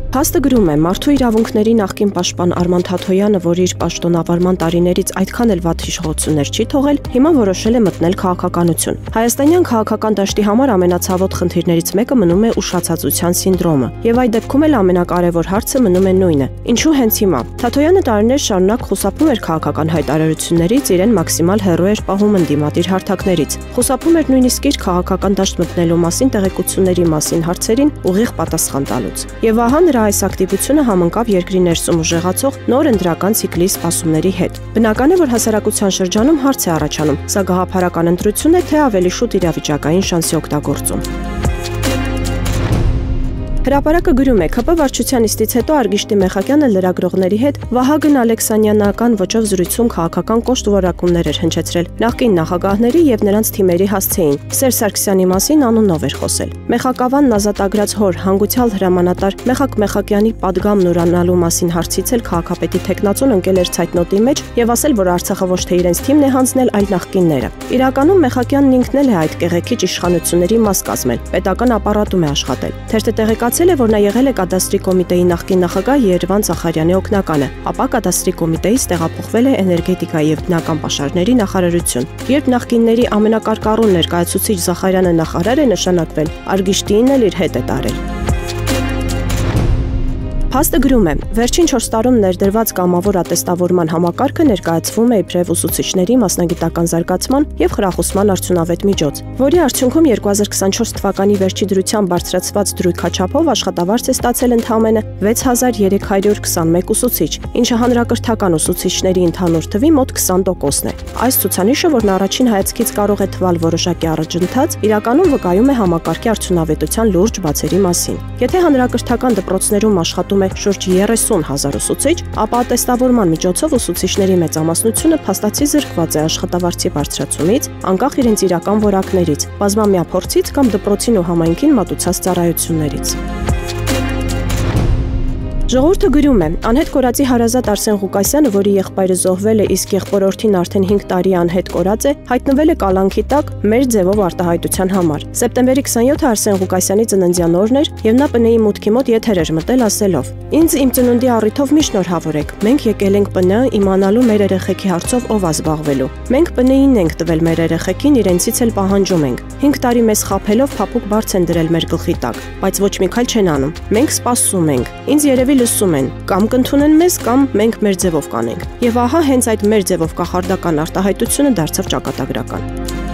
Փաստը գրում է, մարդու իրավունքների նախկին պաշտպան Արման Թաթոյանը, որ իր պաշտոնավարման տարիներից այդքան էլ վատ հիշողություններ չի թողել, հիմա որոշել է մտնել քաղաքականություն։ Հայաստանյան քաղաքական դաշտի համար ամենացավոտ խնդիրներից մեկը մնում է ուշացածության սինդրոմը, եւ այդ դեպքում էլ ամենակարևոր հարցը մնում է նույնը. ինչու հենց հիմա։ Թաթոյանը տարիներ շարունակ խուսափում էր քաղաքական հայտարարություններից, իրեն մաքսիմալ հեռու էր պահում ընդդիմադիր հարթակներից։ Խուսափում էր նույնիսկ իր քաղաքական դաշտ մտնելու մասին տեղեկությունների մասին հարցերին ուղիղ պատասխան տալուց։ Եվ ահա նրա այս ակտիվությունը համընկավ երկրի ներսում ուժեղացող նոր ընտրական ցիկլի սպասումների հետ։ Բնական է, որ հասարակության շրջանում հարց է առաջանում, սա գաղափարական ընտրություն է, թե ավելի շուտ իրավիճակային շանսի օգտագործում։ Հրապարակը գրում է, ՔՊ վարչության նիստից հետո Արգիշտի Մեխակյանը լրագրողների հետ Վահագն Ալեքսանյանական ոճով զրույցում քաղաքական կոշտ որակումներ էր հնչեցրել նախկին նախագահների եւ նրանց թիմերի հասցեին։ Սերժ Սարգսյանի մասին անունով էր խոսել։ Մեխակավանն ազատագրած հոր հանգուցյալ հրամանատար Մեխակ Մեխակյանի падգամն ուրանալու մասին հարցից էլ քաղաքապետի տեխնացուն ընկել էր ցայտնոտի մեջ եւ ասել, որ Արցախը ոչ թե իրենց թիմն է հանձնել, այլ նախկինները։ Իրականում Մեխակյանն ինքն էլ է այդ կեղեքիչ իշխանությունների մաս կազմել, պետական ապարատում է աշխատել։ Թերթը տեղեկացել է, որ նա եղել է կադաստրի կոմիտեի նախկին նախագահ Երևան Զախարյանի օգնականը, ապա կադաստրի կոմիտեից տեղափոխվել է էներգետիկայի եւ բնական պաշարների նախարարություն։ Երբ նախկինների ամենակարկառուն ներկայացուցիչ Զախարյանը նախարար է նշանակվել, Արգիշտին էլ իր հետ է տարել։ Փաստը գրում է, վերջին 4 տարում ներդրված կամավոր ատեստավորման համակարգը ներկայացվում է իբրև ուսուցիչների մասնագիտական զարգացման եւ խրախուսման արդյունավետ միջոց, որի արդյունքում 2024 թվականի վերջի դրությամբ բարձրացված դրույքաչափով աշխատավարձ է ստացել ընդամենը 6321 ուսուցիչ, ինչը հանրակրթական ուսուցիչների ընդհանուր թվի մոտ 20%-ն է։ Այս ցուցանիշը, որն առաջին հայացքից կարող է թվալ որոշակի առաջընթաց, իրականում վկայում է համակարգի արդյունավետության լուրջ բացերի մասին։ Եթե հանրակրթական դպրոցներում աշխատում շուրջ 30,000 ուսուցիչ, ապա ատեստավորման միջոցով ուսուցիչների մեծամասնությունը փաստացի զրկված է աշխատավարձի բարձրացումից, անկախ իրենց իրական որակներից, բազմամյա փորձից կամ դպրոցին ու համայնքին մատուցած ծառայություններից։ Ժողովուրդը գրում է, անհետ կորածի հարազատ Արսեն Ղուկասյանը, որի եղբայրը զոհվել է, իսկ եղբորորդին արդեն 5 տարի անհետ կորած է, հայտնվել է կալանքի տակ մեր ձևով արտահայտության համար։ Սեպտեմբերի 27-ը Արսեն Ղուկասյանի ծննդյան օրն էր, եւ նա ՊՆ-ի մուտքի մոտ եթեր էր մտել ասելով. «Ինձ իմ ծնունդի առիթով մի շնորհավորեք։ Մենք եկել ենք ՊՆ իմանալու մեր երեխեքի հարցով ով է զբաղվելու։ Մենք ՊՆ-ին ենք տվել մեր երեխեքին, իրենցից էլ պահանջում ենք։ 5 տարի մեզ խաբելով փափուկ բարձ են դրել մեր գլխի տակ, բայց ոչ մի քայլ չեն անում։ Մենք սպասում ենք։ Ինձ երևի լսում են, կամ կընդունեն մեզ, կամ մենք մեր ձևով կանենք»։ Եվ ահա հենց այդ մեր ձևով կախարդական արտահայտությունը դարձավ ճակատագրական։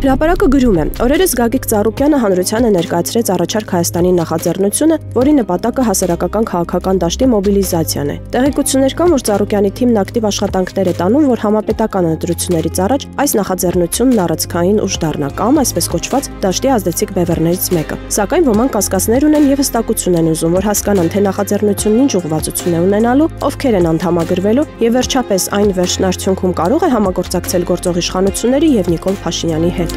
Հրապարակը գրում է, օրերս Գագիկ Ծառուկյանը հանրությանը ներկայացրեց առաջարկ Հայաստանի նախաձեռնությունը, որի նպատակը հասարակական քաղաքական դաշտի մոբիլիզացիան է։ Տեղեկություններ կան, որ Ծառուկյանի թիմն ակտիվ աշխատանքներ է տանում, որ համապետական ընտրություններից առաջ այս նախաձեռնությունն առանցքային ուժ դառնա կամ, այսպես կոչված, դաշտի ազդեցիկ բևեռներից մեկը։ Սակայն ոմանք կասկածներ ունեն եւ հստակություն են ուզում, որ հասկանան, թե նախաձեռնությունն ինչ ուղղվածություն է ունենալու, ովքեր են անդամագրվելու եւ վերջապես այն վերջն արդյունքում կարող է համագործակցել գործող իշխանությունների եւ Նիկոլ Փաշինյանի հետ։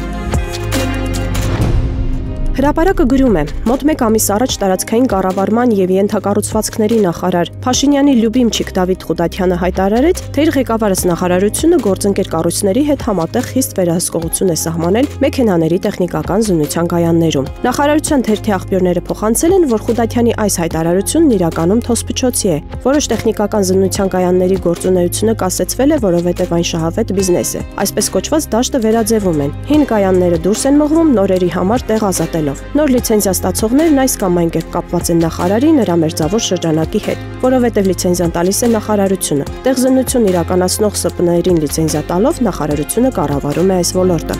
Հրապարակը գրում է, մոտ 1 ամիս առաջ տարածքային կառավարման եւ ենթակառուցվածքների նախարար Փաշինյանի լյուբիմչիկ Դավիթ Ղուդատյանը հայտարարեց, թե իր ղեկավարած նախարարությունը գործընկեր կառույցների հետ համատեղ խիստ վերահսկողություն է սահմանել մեքենաների տեխնիկական զննության կայաններում։ Նախարարության թերթի աղբյուրները փոխանցել են, որ Ղուդատյանի այս հայտարարությունն իրականում թոսփչոցի է։ Որոշ տեխնիկական զննության կայանների գործունեությունը կասեցվել է, որովհետև այն շահավետ բիզնես է։ Այսպես կոչված դաշտը վերաձևում են։ Հին կայանները դուրս են մղվում նորերի համար տեղ ազատել։ Նոր լիցենզիա ստացողներն այս կամ այն կերպ կապված են նախարարի նրա մերձավոր շրջանակի հետ, որովհետև լիցենզիան տալիս է նախարարությունը։ Տեղզննություն իրականացնող ՍՊՆ-երին լիցենզիա տալով նախարարությունը կառավարում է այս ոլորտը։